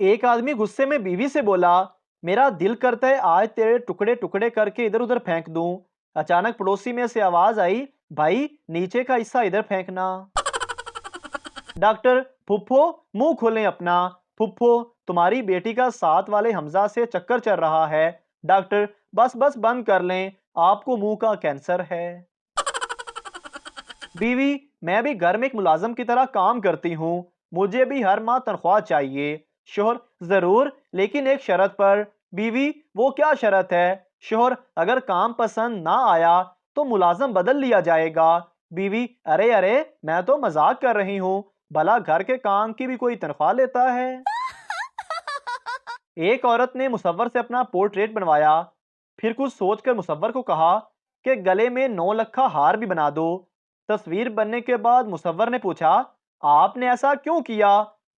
एक आदमी गुस्से में बीवी से बोला, मेरा दिल करता है आज तेरे टुकड़े टुकड़े करके इधर उधर फेंक दूं। अचानक पड़ोसी में से आवाज आई, भाई नीचे का हिस्सा इधर फेंकना। डॉक्टर, फुफ्फो मुंह खोलें अपना। फुफ्फो, तुम्हारी बेटी का साथ वाले हमजा से चक्कर चल रहा है। डॉक्टर, बस बस बंद कर लें, आपको मुंह का कैंसर है। बीवी, मैं भी घर में एक मुलाजिम की तरह काम करती हूँ, मुझे भी हर माह तनख्वाह चाहिए। शोहर, जरूर, लेकिन एक शर्त पर। बीवी, वो क्या शर्त है? शोहर, अगर काम पसंद ना आया तो मुलाजिम बदल लिया जाएगा। बीवी, अरे अरे, मैं तो मजाक कर रही हूँ, भला घर के काम की भी कोई तनख्वाह लेता है? एक औरत ने मुसव्वर से अपना पोर्ट्रेट बनवाया, फिर कुछ सोचकर मुसव्वर को कहा कि गले में 9 लखा हार भी बना दो। तस्वीर बनने के बाद मुसव्वर ने पूछा, आपने ऐसा क्यों किया?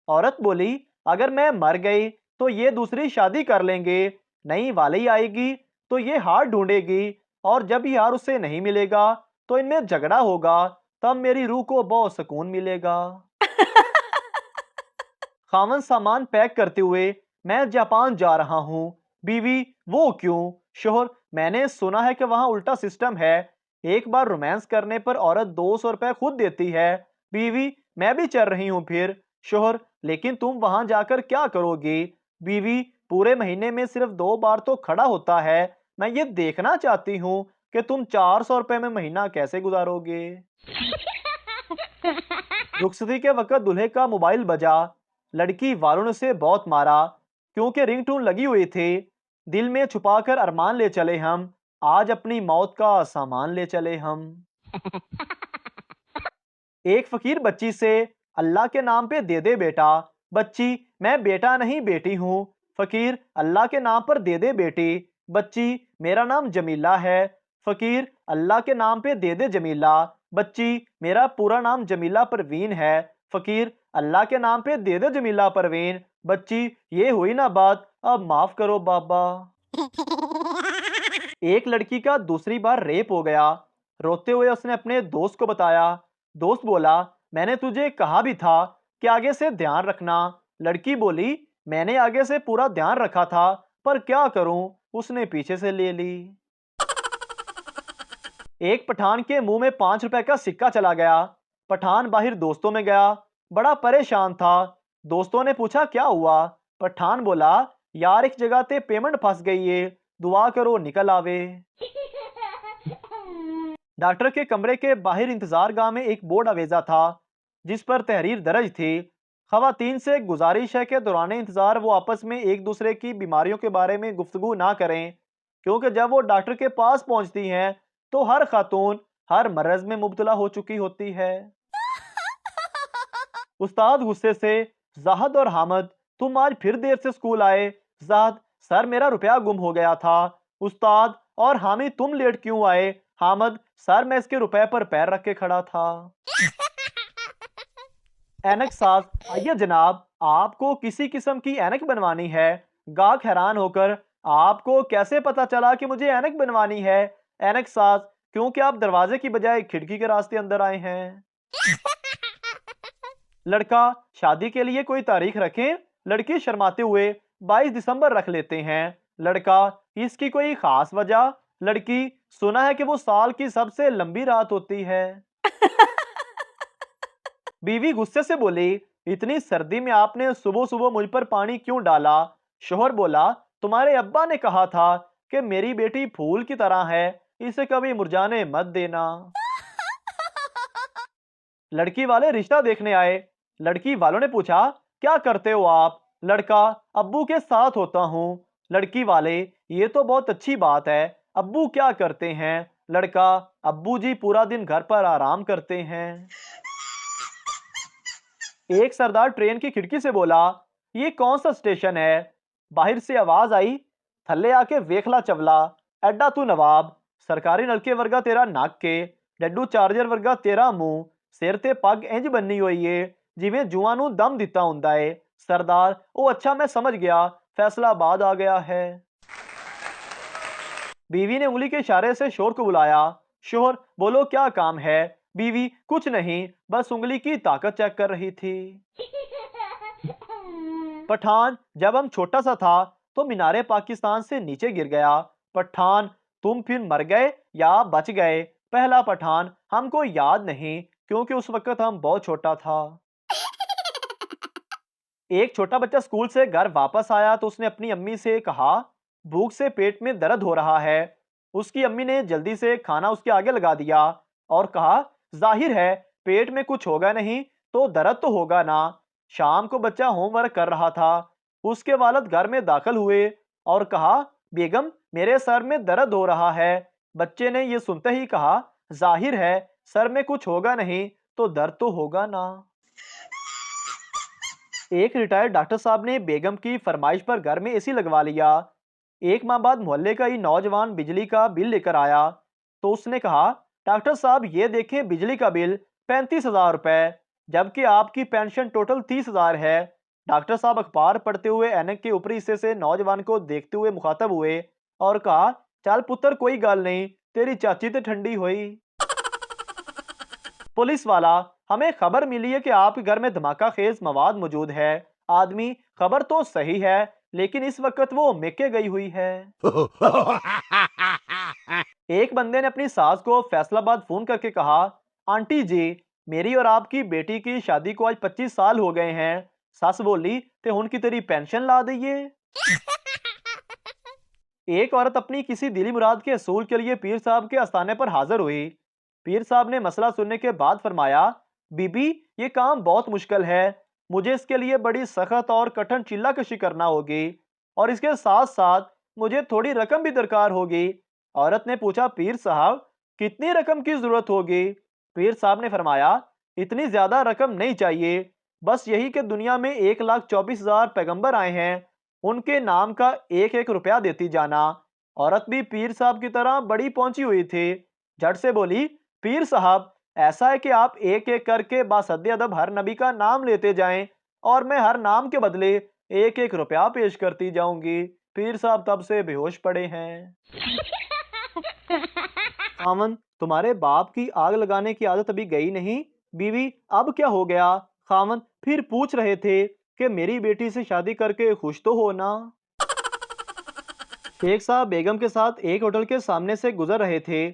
औरत बोली, अगर मैं मर गई तो ये दूसरी शादी कर लेंगे, नई वाली आएगी तो ये हार ढूंढेगी, और जब ये हार उसे नहीं मिलेगा तो इनमें झगड़ा होगा, तब मेरी रूह को बहुत सुकून मिलेगा। खावन सामान पैक करते हुए, मैं जापान जा रहा हूँ। बीवी, वो क्यों? शोहर, मैंने सुना है कि वहाँ उल्टा सिस्टम है, एक बार रोमांस करने पर औरत 200 रुपए खुद देती है। बीवी, मैं भी चल रही हूँ फिर। शोहर, लेकिन तुम वहां जाकर क्या करोगी? बीवी, पूरे महीने में सिर्फ 2 बार तो खड़ा होता है, मैं ये देखना चाहती हूँ कि तुम 400 रुपए में महीना कैसे गुजारोगे। रुखसती के वक्त दूल्हे का मोबाइल बजा, लड़की वालों ने उसे बहुत मारा क्योंकि रिंगटोन लगी हुई थी। दिल में छुपाकर अरमान ले चले हम, आज अपनी मौत का सामान ले चले हम। एक फकीर बच्ची से, अल्लाह के नाम पे दे दे बेटा। बच्ची, मैं बेटा नहीं बेटी हूँ। फकीर, अल्लाह के नाम पर दे दे बेटी। बच्ची, मेरा नाम जमीला है। फकीर, अल्लाह के नाम पे दे दे जमीला। बच्ची, मेरा पूरा नाम जमीला परवीन है। फकीर, अल्लाह के नाम पे दे दे जमीला परवीन। बच्ची, ये हुई ना बात, अब माफ करो बाबा। एक लड़की का दूसरी बार रेप हो गया, रोते हुए उसने अपने दोस्त को बताया। दोस्त बोला, मैंने तुझे कहा भी था कि आगे से ध्यान रखना। लड़की बोली, मैंने आगे से पूरा ध्यान रखा था, पर क्या करूं, उसने पीछे से ले ली। एक पठान के मुंह में 5 रुपए का सिक्का चला गया। पठान बाहर दोस्तों में गया, बड़ा परेशान था। दोस्तों ने पूछा, क्या हुआ? पठान बोला, यार एक जगह ते पेमेंट फंस गई है, दुआ करो निकल आवे। डॉक्टर के कमरे के बाहर इंतजार गाह में एक बोर्ड आवेजा था, जिस पर तहरीर दर्ज थी। खवातीन से गुजारिश है कि दौरान इंतजार वो आपस में एक दूसरे की बीमारियों के बारे में गुफ्तगू ना करें, क्योंकि जब वो डॉक्टर के पास पहुंचती हैं तो हर खातून हर मर्ज में मुब्तला हो चुकी होती है। उस्ताद गुस्से से, जाहद और हामद, तुम आज फिर देर से स्कूल आए। जाहद, सर मेरा रुपया गुम हो गया था। उस्ताद, और हामिद तुम लेट क्यों आए? हामद, सर मैं इसके रुपए पर पैर रख के खड़ा था। एनक साज, आइए जनाब, आपको किसी किस्म की एनक बनवानी है। गाहक हैरान होकर, आपको कैसे पता चला कि मुझे एनक बनवानी है? एनक साज, क्योंकि आप दरवाजे की बजाय खिड़की के रास्ते अंदर आए हैं। लड़का, शादी के लिए कोई तारीख रखें? लड़की शर्माते हुए, 22 दिसंबर रख लेते हैं। लड़का, इसकी कोई खास वजह? लड़की, सुना है कि वो साल की सबसे लंबी रात होती है। बीवी गुस्से से बोली, इतनी सर्दी में आपने सुबह सुबह मुझ पर पानी क्यों डाला? शोहर बोला, तुम्हारे अब्बा ने कहा था कि मेरी बेटी फूल की तरह है, इसे कभी मुरझाने मत देना। लड़की वाले रिश्ता देखने आए। लड़की वालों ने पूछा, क्या करते हो आप? लड़का, अब्बू के साथ होता हूँ। लड़की वाले, ये तो बहुत अच्छी बात है, अब्बू क्या करते हैं? लड़का, अब्बू जी पूरा दिन घर पर आराम करते हैं। एक सरदार ट्रेन की खिड़की से बोला, ये कौन सा स्टेशन है? बाहर से आवाज आई, थल्ले आके वेखला चवला, एडा तू नवाब, सरकारी नलके वर्गा तेरा नक के, डड्डू चार्जर वर्गा तेरा मुंह, सिर ते पग इंज बन्नी हुई है जिवें जुआं नूं दम दिता हुंदा है। सरदार, ओ अच्छा मैं समझ गया, फैसलाबाद आ गया है। बीवी ने उंगली के इशारे से शोहर को बुलाया। शोहर, बोलो क्या काम है? बीवी, कुछ नहीं, बस उंगली की ताकत चेक कर रही थी। पठान, जब हम छोटा सा था तो मीनारे पाकिस्तान से नीचे गिर गया। पठान, तुम फिर मर गए या बच गए? पहला पठान, हमको याद नहीं क्योंकि उस वक्त हम बहुत छोटा था। एक छोटा बच्चा स्कूल से घर वापस आया तो उसने अपनी अम्मी से कहा, भूख से पेट में दर्द हो रहा है। उसकी अम्मी ने जल्दी से खाना उसके आगे लगा दिया और कहा, जाहिर है पेट में कुछ होगा नहीं तो दर्द तो होगा ना। शाम को बच्चा होमवर्क कर रहा था। उसके वालिद घर में दाखिल हुए और कहा, बेगम मेरे सर में दर्द हो रहा है। बच्चे ने यह सुनते ही कहा, जाहिर है सर में कुछ होगा नहीं तो दर्द तो होगा ना। एक रिटायर्ड डॉक्टर साहब ने बेगम की फरमाइश पर घर में एसी लगवा लिया। एक माह बाद मोहल्ले का ही नौजवान बिजली का बिल लेकर आया तो उसने कहा, डॉक्टर साहब ये देखें बिजली का बिल 35,000 रुपए, जबकि आपकी पेंशन टोटल 30,000 है। डॉक्टर साहब अखबार पढ़ते हुए ऐनक के ऊपरी हिस्से से नौजवान को देखते हुए मुखातब हुए और कहा, चल पुत्र कोई गल नहीं, तेरी चाची तो ठंडी हुई। पुलिस वाला, हमें खबर मिली है कि आपके घर में धमाका खेज मवाद मौजूद है। आदमी, खबर तो सही है लेकिन इस वक्त वो मेके गई हुई है। एक बंदे ने अपनी सास को फैसलाबाद फोन करके कहा, आंटी जी मेरी और आपकी बेटी की शादी को आज 25 साल हो गए हैं। सास बोली, ते हुन की तेरी पेंशन ला दइए। एक औरत अपनी किसी दिली मुराद के असूल के लिए पीर साहब के आस्थाने पर हाजिर हुई। पीर साहब ने मसला सुनने के बाद फरमाया, बीबी ये काम बहुत मुश्किल है, मुझे इसके लिए बड़ी सख्त और कठिन चिल्ला कशी करना होगी और इसके साथ साथ मुझे थोड़ी रकम भी दरकार होगी। औरत ने पूछा, पीर साहब कितनी रकम की जरूरत होगी? पीर साहब ने फरमाया, इतनी ज्यादा रकम नहीं चाहिए, बस यही कि दुनिया में 1,24,000 पैगंबर आए हैं, उनके नाम का 1-1 रुपया देती जाना। औरत भी पीर साहब की तरह बड़ी पहुंची हुई थी। झट से बोली, पीर साहब ऐसा है कि आप एक एक करके बासद्दे अदब हर नबी का नाम लेते जाएं और मैं हर नाम के बदले 1-1 रुपया पेश करती जाऊंगी। पीर साहब तब से बेहोश पड़े हैं। खामन, तुम्हारे बाप की आग लगाने की आदत अभी गई नहीं? बीवी, अब क्या हो गया? खामन, फिर पूछ रहे थे कि मेरी बेटी से शादी करके खुश तो हो ना। शेख साहब बेगम के साथ एक होटल के सामने से गुजर रहे थे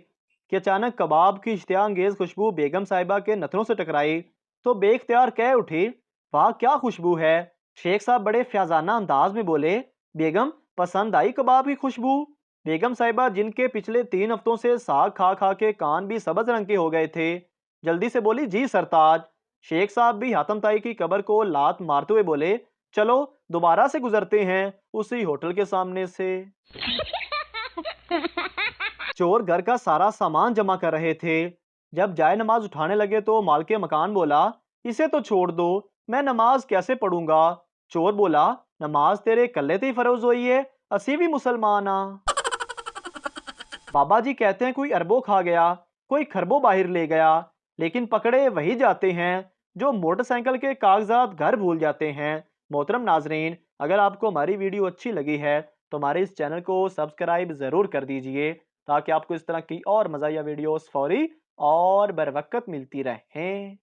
कि अचानक कबाब की इश्तियाअंगेज खुशबू बेगम साहिबा के नथनों से टकराई तो बेख्तियार कह उठी, वाह क्या खुशबू है। शेख साहब बड़े फ्याजाना अंदाज में बोले, बेगम पसंद आई कबाब की खुशबू? बेगम साहिबा, जिनके पिछले 3 हफ्तों से साग खा खा के कान भी सब्ज रंग के हो गए थे, जल्दी से बोली, जी सरताज। शेख साहब भी हातम ताई की कब्र को लात मारते हुए बोले, चलो दोबारा से गुजरते हैं उसी होटल के सामने से। चोर घर का सारा सामान जमा कर रहे थे। जब जाए नमाज उठाने लगे तो मालके मकान बोला, इसे तो छोड़ दो, मैं नमाज कैसे पढ़ूंगा? चोर बोला, नमाज तेरे कल्ले ते ही फरोज हुई है, असी भी मुसलमान आ। बाबा जी कहते हैं कोई अरबों खा गया, कोई खरबों बाहर ले गया, लेकिन पकड़े वही जाते हैं जो मोटरसाइकिल के कागजात घर भूल जाते हैं। मोहतरम नाजरीन, अगर आपको हमारी वीडियो अच्छी लगी है तो हमारे इस चैनल को सब्सक्राइब ज़रूर कर दीजिए ताकि आपको इस तरह की और मज़ाहिया वीडियोस फौरी और बर वक्त मिलती रहें।